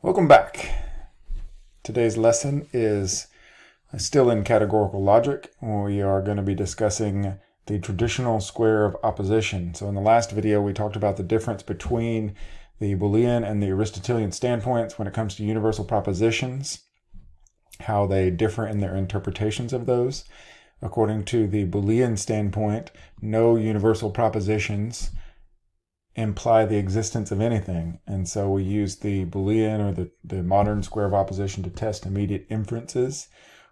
Welcome back. Today's lesson is still in categorical logic. We are going to be discussing the traditional square of opposition. So in the last video we talked about the difference between the Boolean and the Aristotelian standpoints when it comes to universal propositions, how they differ in their interpretations of those. According to the Boolean standpoint, no universal propositions imply the existence of anything. And so we use the Boolean or the modern square of opposition to test immediate inferences.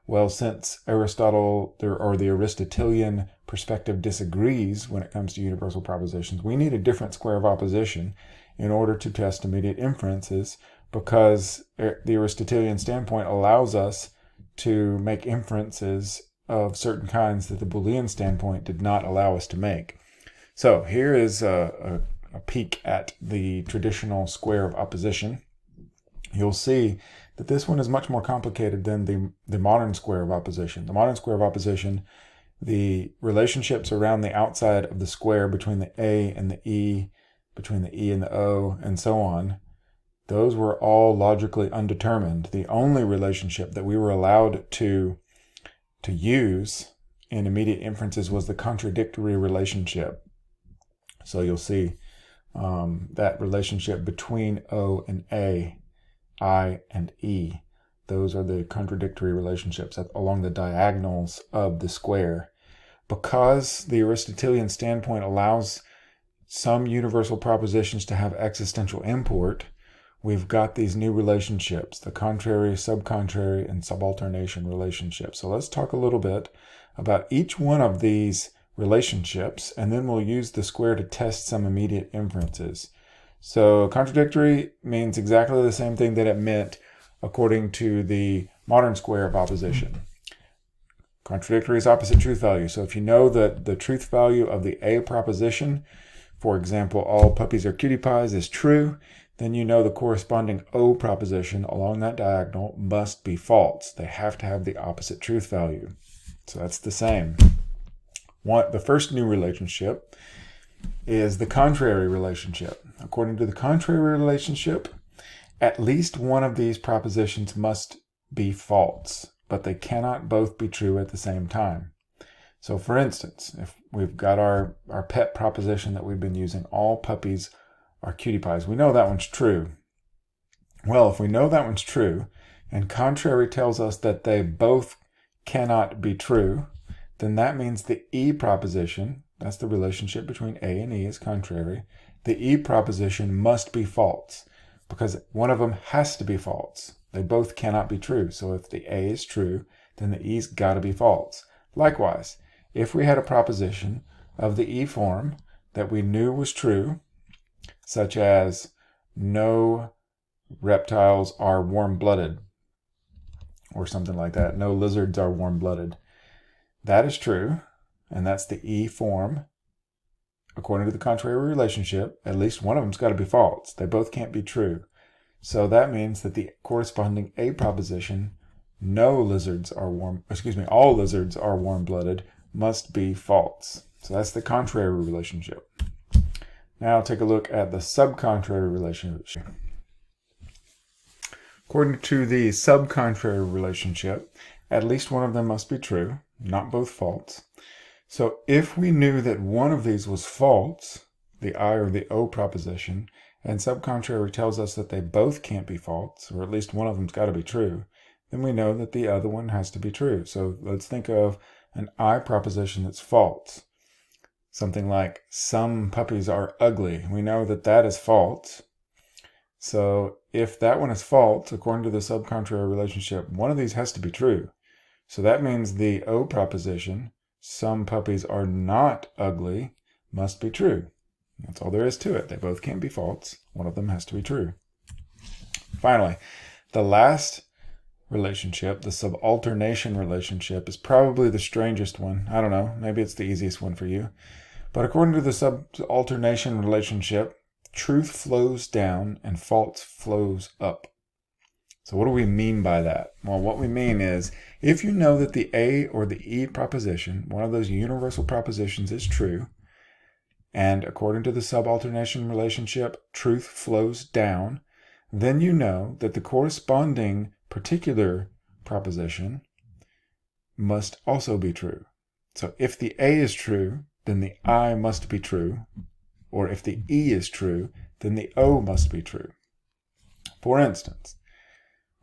Well, since Aristotle or the Aristotelian perspective disagrees when it comes to universal propositions, we need a different square of opposition in order to test immediate inferences, because the Aristotelian standpoint allows us to make inferences of certain kinds that the Boolean standpoint did not allow us to make. So here is a peek at the traditional square of opposition. You'll see that this one is much more complicated than the modern square of opposition. The modern square of opposition, the relationships around the outside of the square between the A and the E, between the E and the O, and so on, those were all logically undetermined. The only relationship that we were allowed to use in immediate inferences was the contradictory relationship. So you'll see that relationship between O and A, I and E. Those are the contradictory relationships along the diagonals of the square. Because the Aristotelian standpoint allows some universal propositions to have existential import, we've got these new relationships, the contrary, subcontrary, and subalternation relationships. So let's talk a little bit about each one of these relationships, and then we'll use the square to test some immediate inferences. So contradictory means exactly the same thing that it meant according to the modern square of opposition. Contradictory is opposite truth value. So if you know that the truth value of the A proposition, for example, all puppies are cutie pies, is true, then you know the corresponding O proposition along that diagonal must be false. They have to have the opposite truth value. So that's the same. The first new relationship is the contrary relationship. According to the contrary relationship, at least one of these propositions must be false, but they cannot both be true at the same time. So for instance, if we've got our pet proposition that we've been using, all puppies are cutie pies, we know that one's true. Well, if we know that one's true, and contrary tells us that they both cannot be true, then that means the E proposition, that's the relationship between A and E, is contrary. The E proposition must be false, because one of them has to be false. They both cannot be true. So if the A is true, then the E's got to be false. Likewise, if we had a proposition of the E form that we knew was true, such as no reptiles are warm-blooded, or something like that, no lizards are warm-blooded, that is true, and that's the E form. According to the contrary relationship, at least one of them's got to be false. They both can't be true. So that means that the corresponding A proposition, all lizards are warm-blooded, must be false. So that's the contrary relationship. Now take a look at the subcontrary relationship. According to the subcontrary relationship, at least one of them must be true, not both false. So if we knew that one of these was false, the I or the O proposition, and subcontrary tells us that they both can't be false, or at least one of them's got to be true, then we know that the other one has to be true. So let's think of an I proposition that's false. Something like, some puppies are ugly. We know that that is false. So if that one is false, according to the subcontrary relationship, one of these has to be true. So that means the O proposition, some puppies are not ugly, must be true. That's all there is to it. They both can't be false. One of them has to be true. Finally, the last relationship, the subalternation relationship, is probably the strangest one. I don't know, maybe it's the easiest one for you. But according to the subalternation relationship, truth flows down and false flows up. So what do we mean by that? Well, what we mean is, if you know that the A or the E proposition, one of those universal propositions, is true, and according to the subalternation relationship, truth flows down, then you know that the corresponding particular proposition must also be true. So if the A is true, then the I must be true. Or if the E is true, then the O must be true. For instance,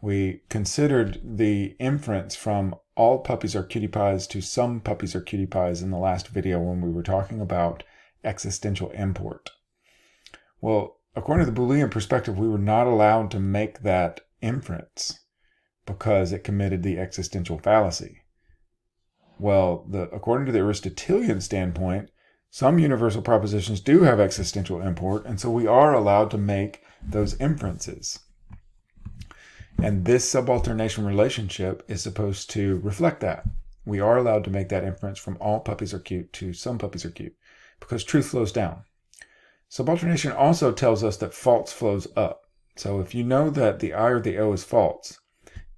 we considered the inference from all puppies are cutie pies to some puppies are cutie pies in the last video when we were talking about existential import. Well, according to the Boolean perspective, we were not allowed to make that inference because it committed the existential fallacy. Well, according to the Aristotelian standpoint, some universal propositions do have existential import, and so we are allowed to make those inferences. And this subalternation relationship is supposed to reflect that. We are allowed to make that inference from all puppies are cute to some puppies are cute, because truth flows down. Subalternation also tells us that false flows up. So if you know that the I or the O is false,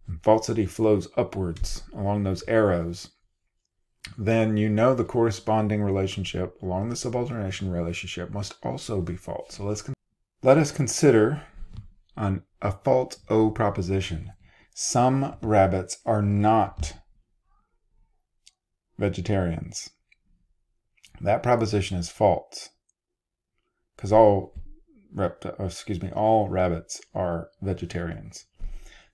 and falsity flows upwards along those arrows, then you know the corresponding relationship along the subalternation relationship must also be false. So let us consider a false O proposition. Some rabbits are not vegetarians. That proposition is false because all rabbits are vegetarians.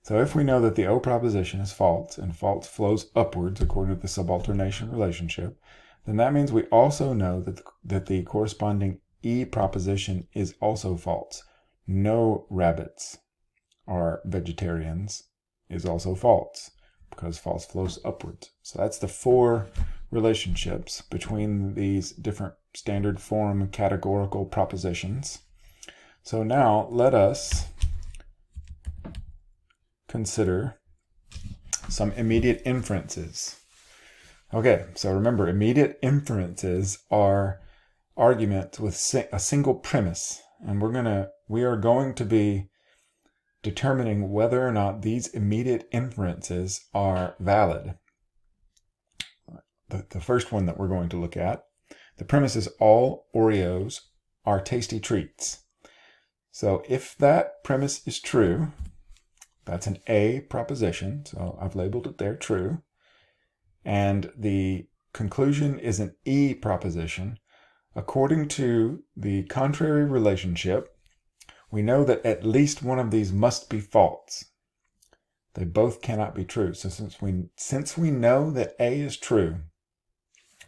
So if we know that the O proposition is false, and false flows upwards according to the subalternation relationship, then that means we also know that the corresponding E proposition is also false. No rabbits are vegetarians is also false, because false flows upwards. So that's the 4 relationships between these different standard form categorical propositions. So now let us consider some immediate inferences. Okay, so remember, immediate inferences are arguments with a single premise, and we are going to be determining whether or not these immediate inferences are valid. The first one that we're going to look at, the premise is all Oreos are tasty treats. So if that premise is true, that's an A proposition, so I've labeled it there true. And the conclusion is an E proposition. According to the contrary relationship, we know that at least one of these must be false. They both cannot be true. So since we know that A is true,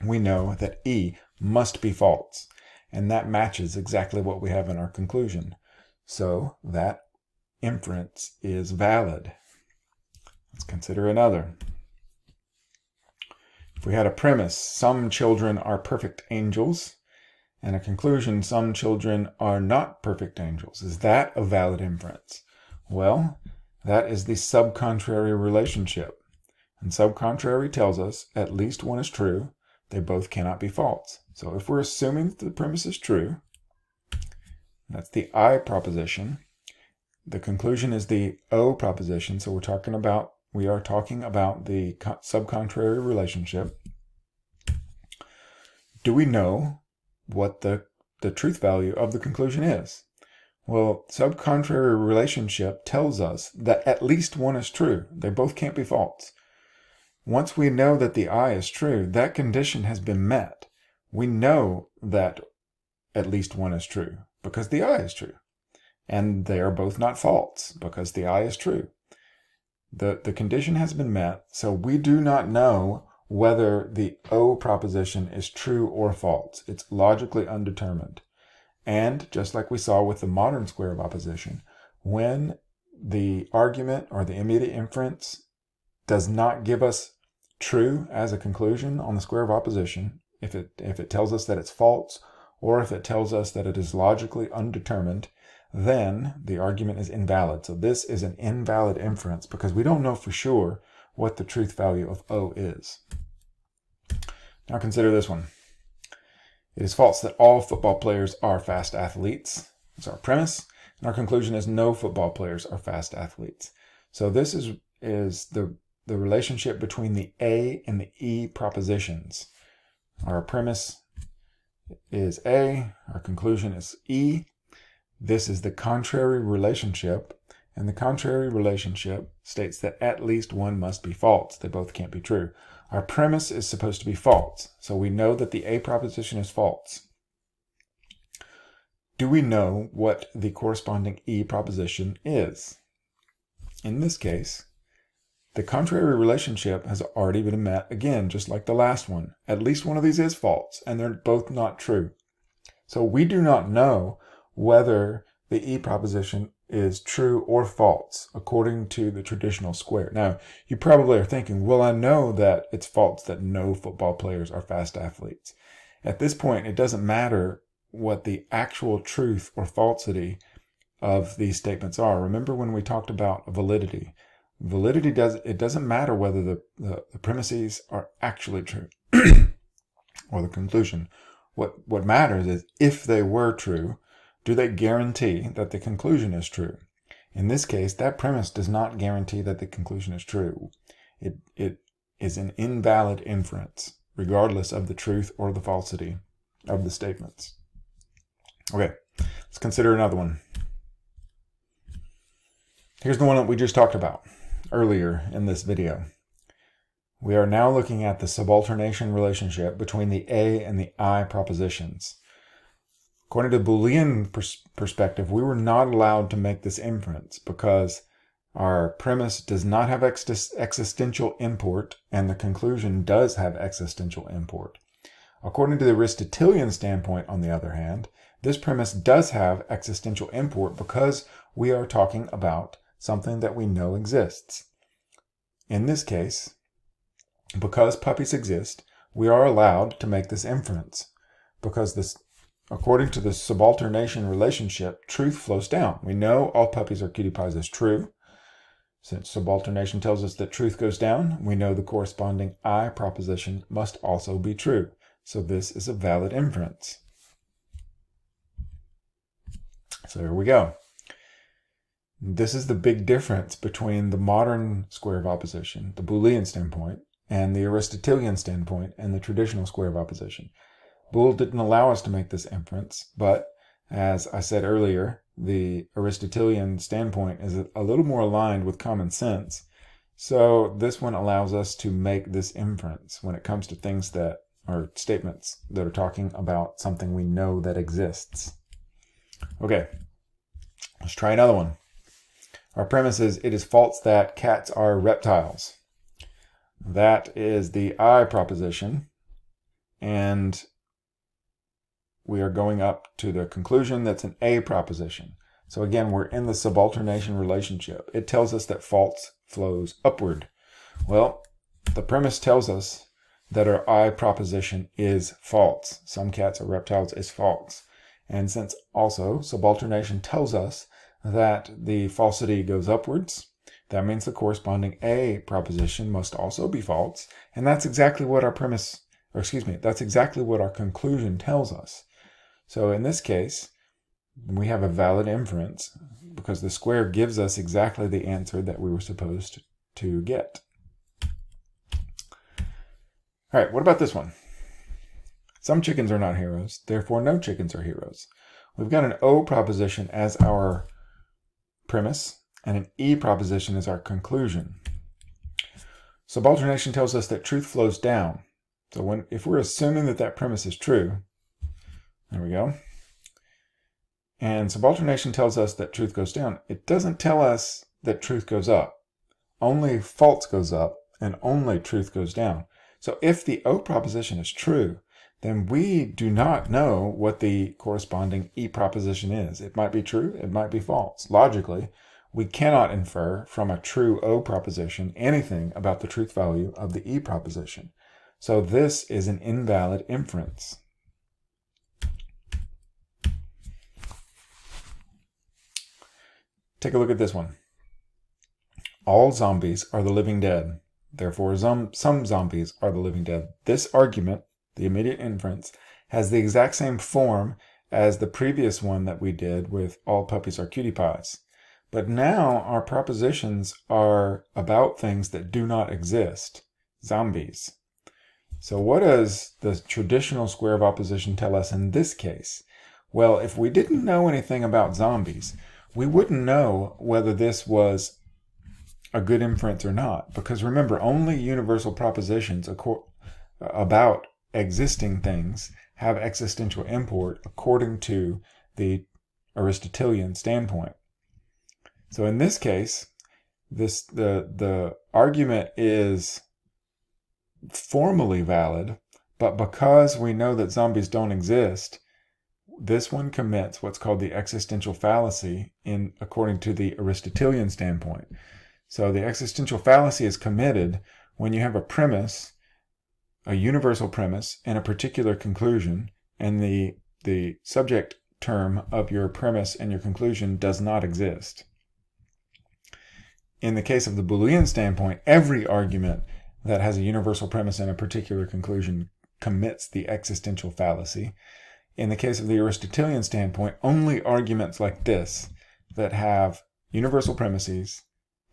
we know that E must be false. And that matches exactly what we have in our conclusion. So that inference is valid. Let's consider another. If we had a premise, some children are perfect angels, and a conclusion, some children are not perfect angels, is that a valid inference? Well, that is the subcontrary relationship. And subcontrary tells us at least one is true, they both cannot be false. So if we're assuming that the premise is true, that's the I proposition. The conclusion is the O proposition, so we are talking about the subcontrary relationship. Do we know what the truth value of the conclusion is? Well, subcontrary relationship tells us that at least one is true. They both can't be false. Once we know that the I is true, that condition has been met. We know that at least one is true because the I is true. And they are both not false because the I is true. The condition has been met, so we do not know whether the O proposition is true or false. It's logically undetermined. And just like we saw with the modern square of opposition, when the argument or the immediate inference does not give us true as a conclusion on the square of opposition, if it tells us that it's false, or if it tells us that it is logically undetermined, then the argument is invalid. So this is an invalid inference because we don't know for sure what the truth value of O is. Now consider this one. It is false that all football players are fast athletes. That's our premise. And our conclusion is no football players are fast athletes. So this is the relationship between the A and the E propositions. Our premise is A, our conclusion is E. This is the contrary relationship And the contrary relationship states that at least one must be false. They both can't be true. Our premise is supposed to be false, so we know that the A proposition is false. Do we know what the corresponding E proposition is? In this case, the contrary relationship has already been met again, just like the last one. At least one of these is false, and they're both not true. So we do not know whether the E proposition is true or false according to the traditional square. Now, you probably are thinking, well, I know that it's false that no football players are fast athletes. At this point, it doesn't matter what the actual truth or falsity of these statements are. Remember when we talked about validity? Validity doesn't matter whether the premises are actually true or the conclusion. What matters is if they were true, do they guarantee that the conclusion is true? In this case, that premise does not guarantee that the conclusion is true. It is an invalid inference, regardless of the truth or the falsity of the statements. Okay, let's consider another one. Here's the one that we just talked about earlier in this video. We are now looking at the subalternation relationship between the A and the I propositions. According to the Boolean perspective, we were not allowed to make this inference because our premise does not have existential import and the conclusion does have existential import. According to the Aristotelian standpoint, on the other hand, this premise does have existential import because we are talking about something that we know exists. In this case, because puppies exist, we are allowed to make this inference because according to the subalternation relationship, truth flows down. We know all puppies are cutie pies is true. Since subalternation tells us that truth goes down, we know the corresponding I proposition must also be true. So this is a valid inference. So here we go. This is the big difference between the modern square of opposition, the Boolean standpoint, and the Aristotelian standpoint and the traditional square of opposition. Boole didn't allow us to make this inference, but as I said earlier, the Aristotelian standpoint is a little more aligned with common sense. So this one allows us to make this inference when it comes to things that are statements that are talking about something we know that exists. Okay, let's try another one. Our premise is, it is false that cats are reptiles. That is the I proposition, and we are going up to the conclusion that's an A proposition. So again, we're in the subalternation relationship. It tells us that false flows upward. Well, the premise tells us that our I proposition is false. Some cats are reptiles is false. And since also subalternation tells us that the falsity goes upwards, that means the corresponding A proposition must also be false. And that's exactly what our premise, or excuse me, that's exactly what our conclusion tells us. So in this case, we have a valid inference because the square gives us exactly the answer that we were supposed to get. All right, what about this one? Some chickens are not heroes, therefore no chickens are heroes. We've got an O proposition as our premise, and an E proposition is our conclusion. Subalternation tells us that truth flows down. So if we're assuming that that premise is true, there we go. And subalternation tells us that truth goes down. It doesn't tell us that truth goes up. Only false goes up and only truth goes down. So if the O proposition is true, then we do not know what the corresponding E proposition is. It might be true, it might be false. Logically, we cannot infer from a true O proposition anything about the truth value of the E proposition. So this is an invalid inference. Take a look at this one. All zombies are the living dead. Therefore, some zombies are the living dead. This argument, the immediate inference, has the exact same form as the previous one that we did with all puppies are cutie pies. But now our propositions are about things that do not exist, zombies. So what does the traditional square of opposition tell us in this case? Well, if we didn't know anything about zombies, we wouldn't know whether this was a good inference or not, because remember, only universal propositions about existing things have existential import according to the Aristotelian standpoint. So in this case, the argument is formally valid, but because we know that zombies don't exist, this one commits what's called the existential fallacy according to the Aristotelian standpoint. So the existential fallacy is committed when you have a premise, a universal premise, and a particular conclusion, and the subject term of your premise and your conclusion does not exist. In the case of the Boolean standpoint, every argument that has a universal premise and a particular conclusion commits the existential fallacy. In the case of the Aristotelian standpoint, only arguments like this that have universal premises,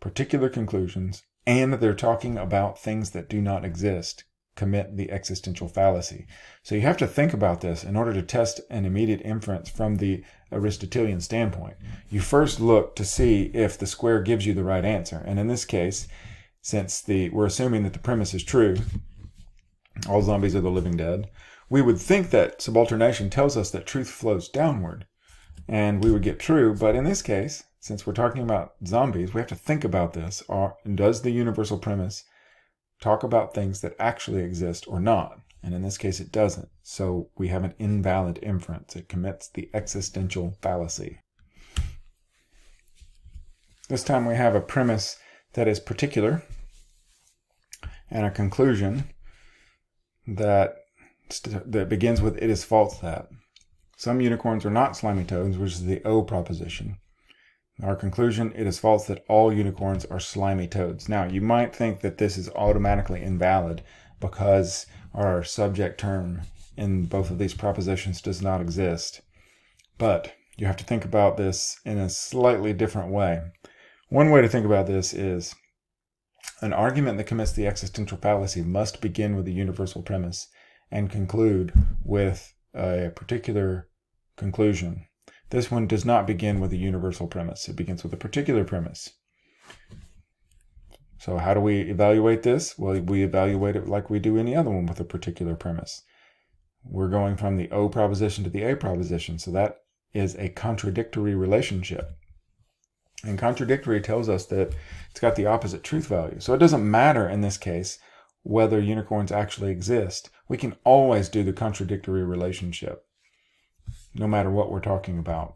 particular conclusions, and they're talking about things that do not exist commit the existential fallacy. So you have to think about this in order to test an immediate inference from the Aristotelian standpoint. You first look to see if the square gives you the right answer. And in this case, since we're assuming that the premise is true, all zombies are the living dead, we would think that subalternation tells us that truth flows downward, and we would get true. But in this case, since we're talking about zombies, we have to think about this. Does the universal premise talk about things that actually exist or not? And in this case, it doesn't. So we have an invalid inference. It commits the existential fallacy. This time we have a premise that is particular and a conclusion that begins with "it is false that." Some unicorns are not slimy toads, which is the O proposition. Our conclusion, it is false that all unicorns are slimy toads. Now, you might think that this is automatically invalid because our subject term in both of these propositions does not exist. But you have to think about this in a slightly different way. One way to think about this is an argument that commits the existential fallacy must begin with a universal premise and conclude with a particular conclusion. This one does not begin with a universal premise. It begins with a particular premise. So how do we evaluate this? Well, we evaluate it like we do any other one with a particular premise. We're going from the O proposition to the A proposition. So that is a contradictory relationship. And contradictory tells us that it's got the opposite truth value. So it doesn't matter in this case whether unicorns actually exist. We can always do the contradictory relationship, no matter what we're talking about.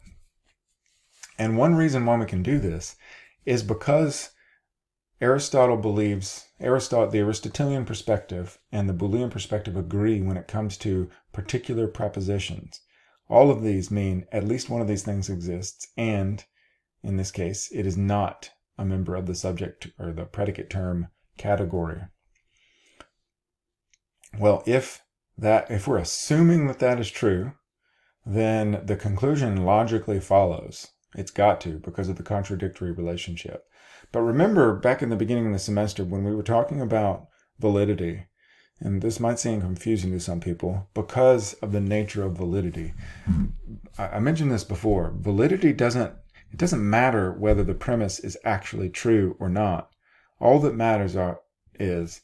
And one reason why we can do this is because Aristotle believes, the Aristotelian perspective and the Boolean perspective agree when it comes to particular propositions. All of these mean at least one of these things exists, and in this case, it is not a member of the subject or the predicate term category. Well, if we're assuming that that is true, then the conclusion logically follows. It's got to, because of the contradictory relationship. But remember, back in the beginning of the semester, when we were talking about validity, and this might seem confusing to some people because of the nature of validity. I mentioned this before. Validity doesn't matter whether the premise is actually true or not. All that matters is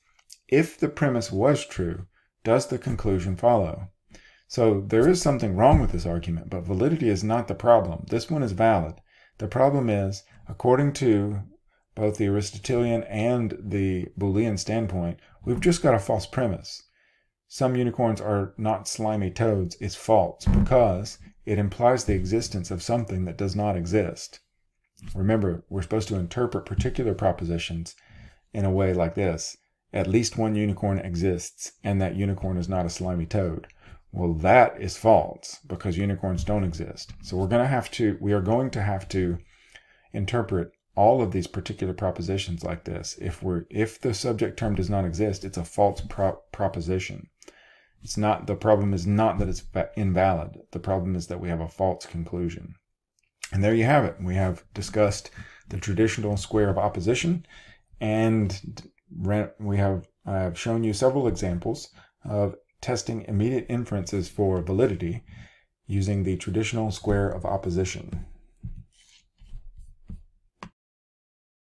if the premise was true, does the conclusion follow? So there is something wrong with this argument, but validity is not the problem. This one is valid. The problem is, according to both the Aristotelian and the Boolean standpoint, we've just got a false premise. Some unicorns are not slimy toads is false because it implies the existence of something that does not exist. Remember, we're supposed to interpret particular propositions in a way like this. At least one unicorn exists, and that unicorn is not a slimy toad. Well, that is false because unicorns don't exist. So we are going to have to interpret all of these particular propositions like this. If the subject term does not exist, it's a false proposition. The problem is not that it's invalid. The problem is that we have a false conclusion. And there you have it. We have discussed the traditional square of opposition, and I have shown you several examples of testing immediate inferences for validity using the traditional square of opposition.